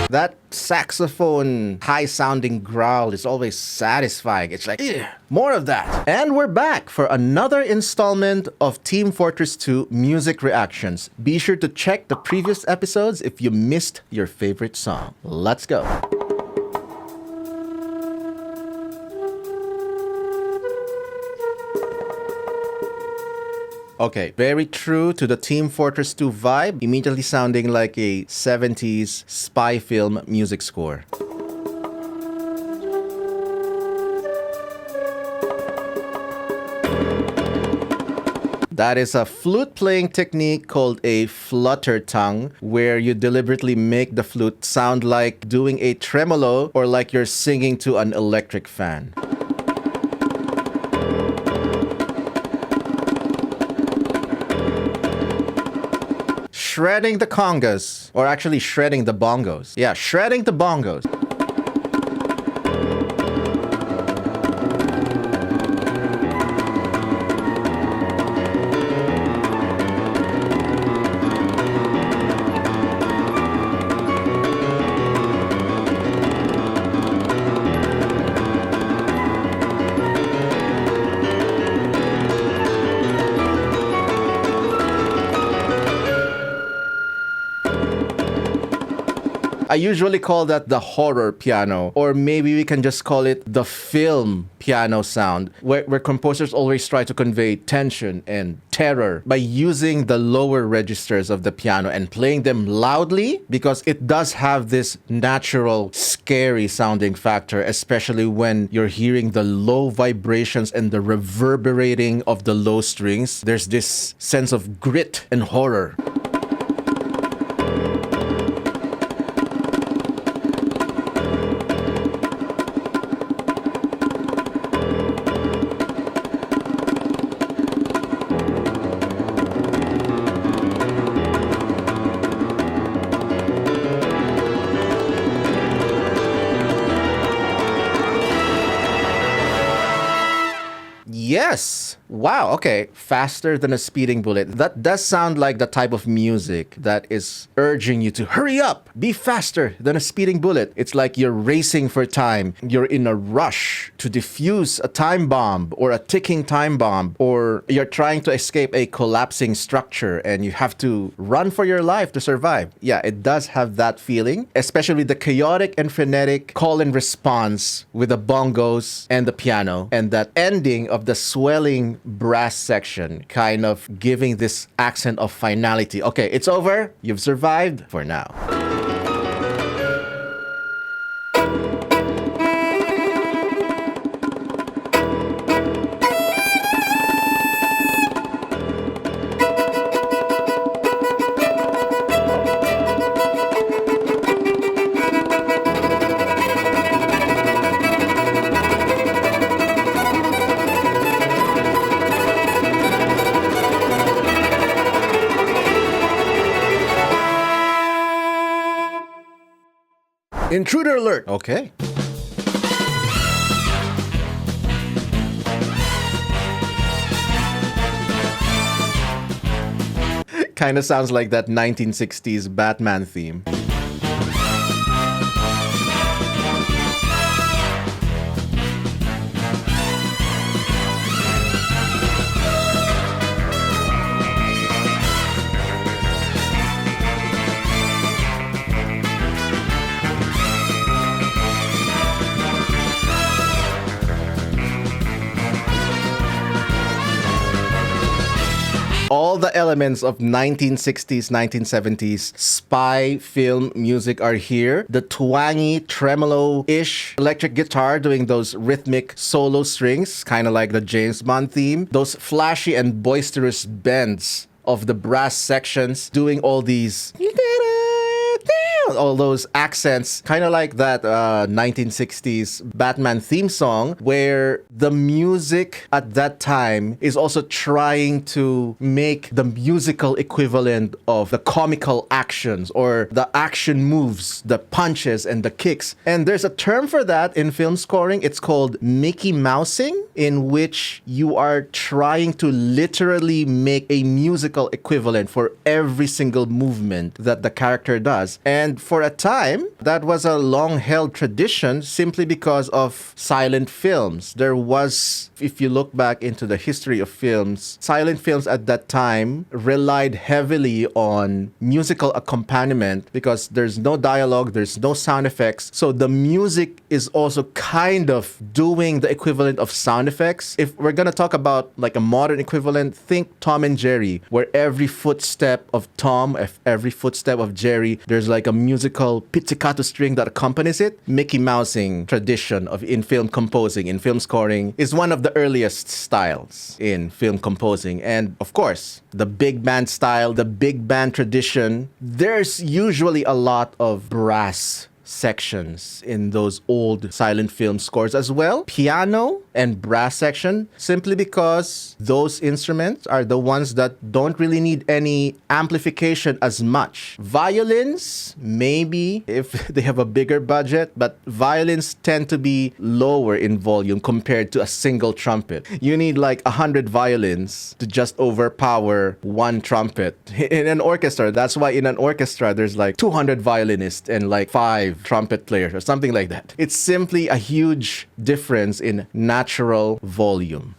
That saxophone high-sounding growl is always satisfying. It's like, "Ugh, more of that." And we're back for another installment of Team Fortress 2 Music Reactions. Be sure to check the previous episodes if you missed your favorite song. Let's go. Okay, very true to the Team Fortress 2 vibe, immediately sounding like a 70s spy film music score. That is a flute playing technique called a flutter tongue, where you deliberately make the flute sound like doing a tremolo or like you're singing to an electric fan. Shredding the congas, or actually shredding the bongos. Yeah, shredding the bongos. I usually call that the horror piano, or maybe we can just call it the film piano sound, where composers always try to convey tension and terror by using the lower registers of the piano and playing them loudly, because it does have this natural, scary sounding factor, especially when you're hearing the low vibrations and the reverberating of the low strings. There's this sense of grit and horror. Yes! Wow, okay. Faster than a speeding bullet. That does sound like the type of music that is urging you to hurry up, be faster than a speeding bullet. It's like you're racing for time. You're in a rush to defuse a time bomb or a ticking time bomb, or you're trying to escape a collapsing structure and you have to run for your life to survive. Yeah, it does have that feeling, especially the chaotic and frenetic call and response with the bongos and the piano, and that ending of the swelling brass section, kind of giving this accent of finality. Okay, it's over. You've survived for now. Intruder Alert! Okay. Kinda sounds like that 1960s Batman theme. All the elements of 1960s, 1970s spy film music are here. The twangy, tremolo-ish electric guitar doing those rhythmic solo strings, kind of like the James Bond theme. Those flashy and boisterous bends of the brass sections doing all these... all those accents, kind of like that 1960s Batman theme song, where the music at that time is also trying to make the musical equivalent of the comical actions or the action moves, the punches and the kicks. And there's a term for that in film scoring. It's called Mickey Mousing, in which you are trying to literally make a musical equivalent for every single movement that the character does. And And for a time, that was a long-held tradition simply because of silent films. There was, if you look back into the history of films, silent films at that time relied heavily on musical accompaniment because there's no dialogue, there's no sound effects. So the music is also kind of doing the equivalent of sound effects. If we're going to talk about like a modern equivalent, think Tom and Jerry, where every footstep of Tom, every footstep of Jerry, there's like a musical pizzicato string that accompanies it. Mickey Mousing tradition of in film composing, in film scoring is one of the earliest styles in film composing. And of course, the big band style, the big band tradition, there's usually a lot of brass sections in those old silent film scores as well. Piano and brass section, simply because those instruments are the ones that don't really need any amplification as much. Violins, maybe if they have a bigger budget, but violins tend to be lower in volume compared to a single trumpet. You need like 100 violins to just overpower one trumpet. In an orchestra, that's why in an orchestra there's like 200 violinists and like 5 trumpet players or something like that. It's simply a huge difference in natural volume.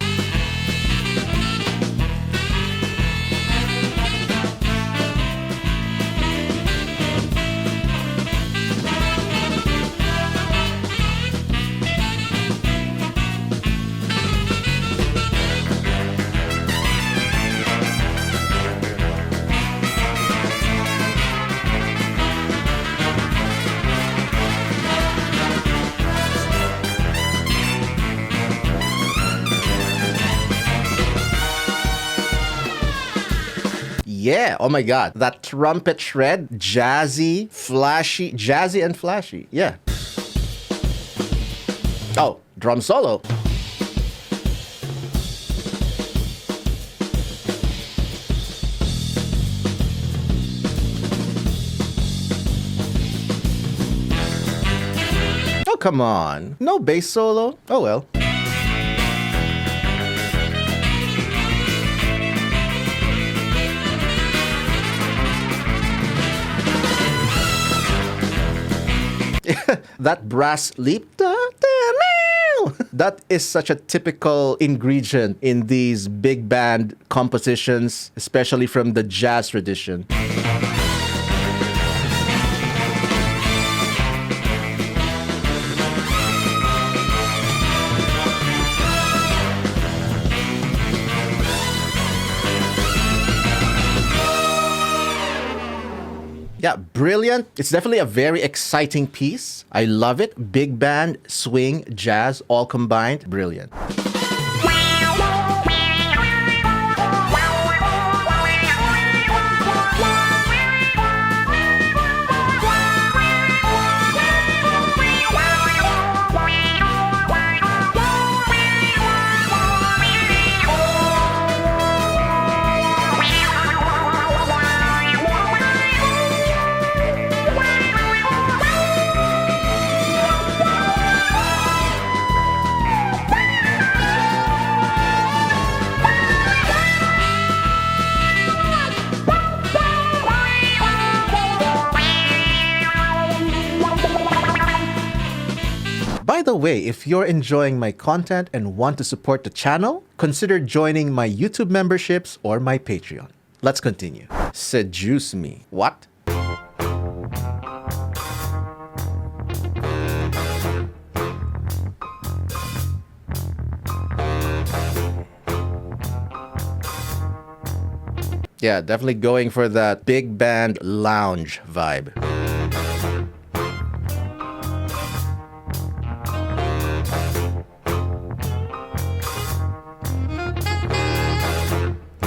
Yeah, oh my god, that trumpet shred, jazzy, flashy, jazzy and flashy, yeah. Oh, drum solo. Oh, come on, no bass solo? Oh well. That brass leap, that is such a typical ingredient in these big band compositions, especially from the jazz tradition. Yeah, brilliant. It's definitely a very exciting piece. I love it. Big band, swing, jazz, all combined. Brilliant. By the way, if you're enjoying my content and want to support the channel, consider joining my YouTube memberships or my Patreon. Let's continue. Seduce Me. What? Yeah, definitely going for that big band lounge vibe.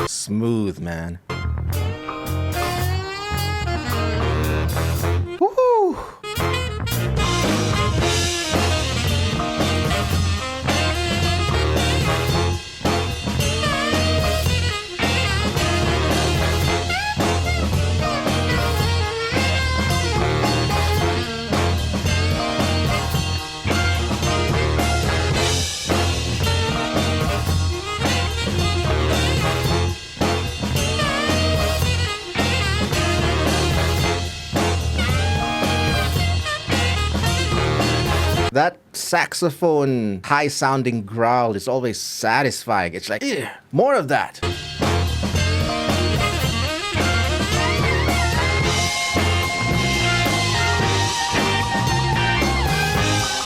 Smooth, man. Woohoo! That saxophone high-sounding growl is always satisfying. It's like, "Ugh, more of that."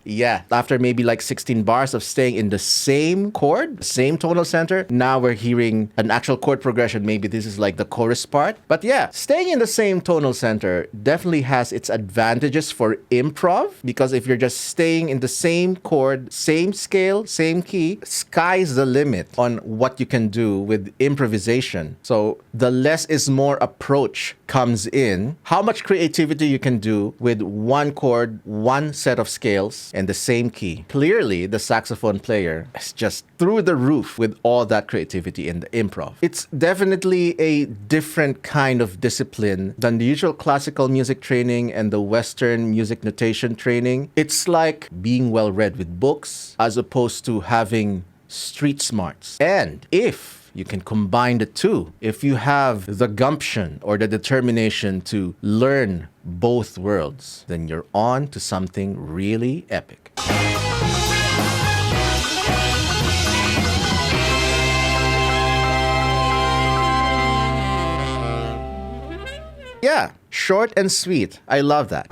Yeah, after maybe like 16 bars of staying in the same chord, same tonal center, now we're hearing an actual chord progression. Maybe this is like the chorus part. But yeah, staying in the same tonal center definitely has its advantages for improv, because if you're just staying in the same chord, same scale, same key, sky's the limit on what you can do with improvisation. So the less is more approach comes in, how much creativity you can do with one chord, one set of scales, and the same key. Clearly, the saxophone player is just through the roof with all that creativity in the improv. It's definitely a different kind of discipline than the usual classical music training and the Western music notation training. It's like being well read with books as opposed to having street smarts. And if you can combine the two, if you have the gumption or the determination to learn both worlds, then you're on to something really epic. Yeah, short and sweet. I love that.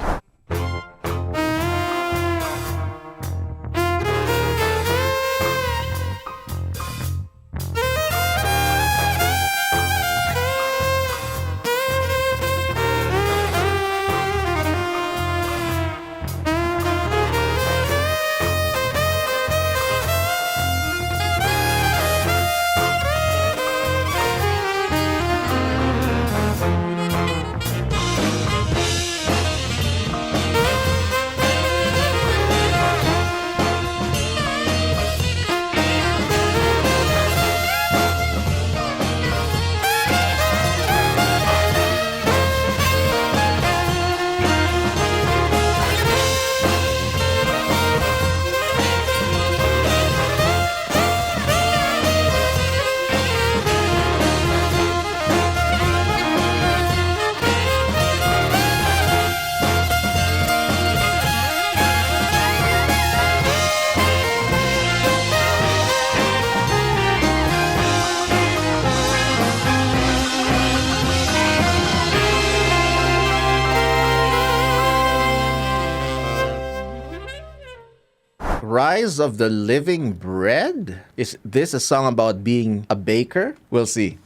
Rise of the Living Bread? Is this a song about being a baker? We'll see.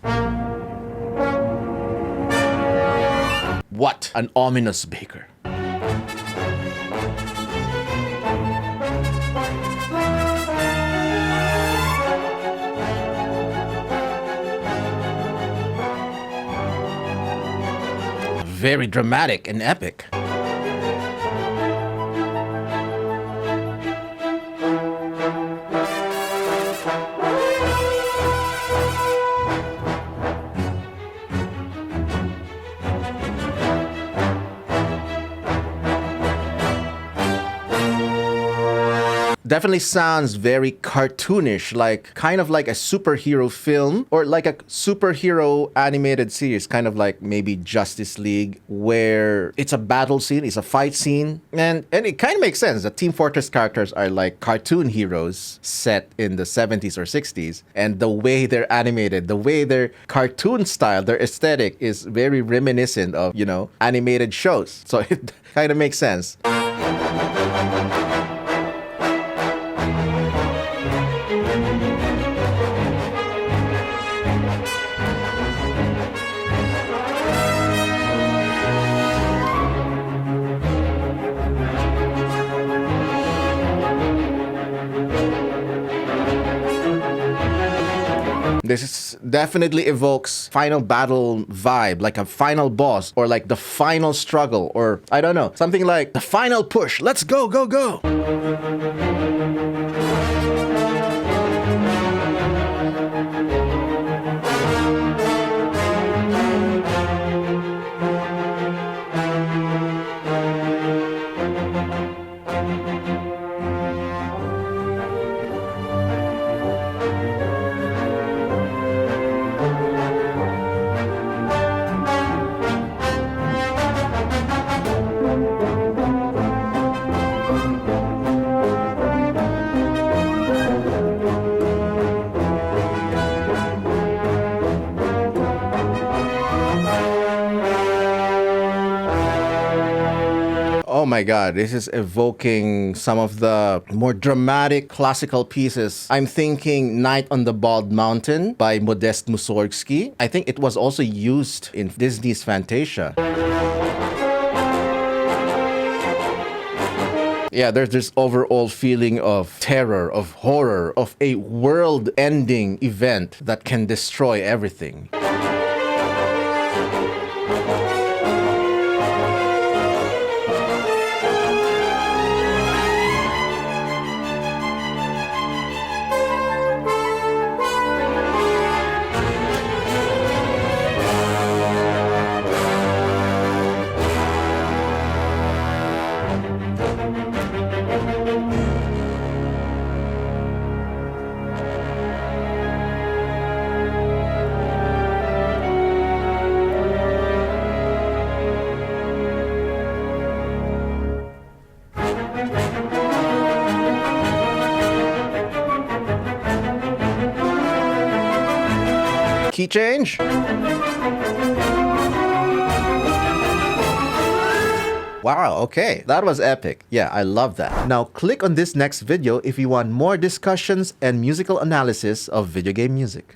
What an ominous baker. Very dramatic and epic. Definitely sounds very cartoonish, like kind of like a superhero film or like a superhero animated series, kind of like maybe Justice League, where it's a battle scene, it's a fight scene, and it kind of makes sense. The Team Fortress characters are like cartoon heroes set in the 70s or 60s, and the way they're animated, the way their cartoon style, their aesthetic is very reminiscent of, you know, animated shows. So it kind of makes sense. This definitely evokes final battle vibe, like a final boss, or like the final struggle, or I don't know, something like the final push. Let's go, go, go. my god, this is evoking some of the more dramatic classical pieces. I'm thinking Night on the Bald Mountain by Modest Mussorgsky. I think it was also used in Disney's Fantasia. Yeah, there's this overall feeling of terror, of horror, of a world-ending event that can destroy everything. Key change? Wow, okay. That was epic. Yeah, I love that. Now click on this next video if you want more discussions and musical analysis of video game music.